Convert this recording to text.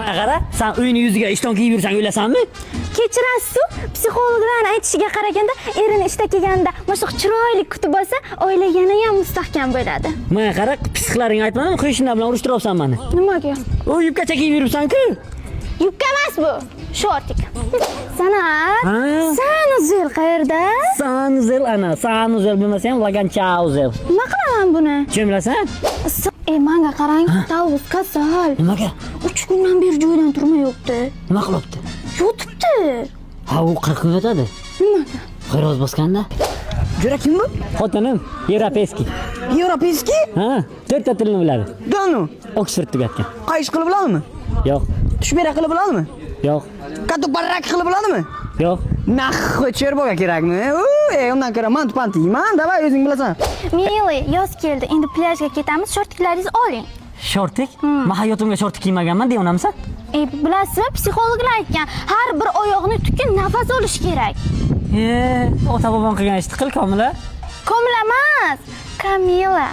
Mana qara, sen uyni yuziga ishton kiyib yursang o'lasanmi? Kechirasiz, psixologlarning aytishiga qaraganda, erini ishda kelganda mushuk chiroyli kutib olsa, oilagani ham mustahkam bo'ladi. Mana qara, psixlaring aytmadimi, qo'shnilar bilan urushtiryapsan meni. Nimaga? U yubkacha kiyib yuribsan-ku. Yubka emas bu, shortik. Sanat, Sanuzel qayerda? Sanuzel ana, Sanuzel bilmasa ham Lagan Chauzel. Nima qilaman buni? Kim bilasan? Menga qarang, Tavus kasal. Nimaga? 3 kundan beri joyidan turmayapti. Nima qilibdi? Yotibdi. Ha, u 40 kun yotadi. Nimaga? Xo'roz bosganda. Jo'ra kim bu? Xotinim, Yevropeyskiy. Yevropeyskiy? Ha, 4 ta tilni biladi. Donu. Oksford tugatgan. Qayish qilib biladimi? Yo'q, Tushbera qilib biladimi? yo'q, Katu barrak qilib biladimi? yo'q. Nahvoy cherboga kerakmi? Undan ko'ra man tupan tiyman, davay o'zing bilasan. Mili, yoz keldi. Endi plyajga ketamiz. Shortiklaringizni oling. Shortik? Men hayotimga shortik kiymaganman deyapsanmi? Bilasizmi, psixologlar aytgan, har bir oyoqni tutgan nafas olish kerak. Ota bobom qilgan ishni qil, Komila. Komila emas, Kamila.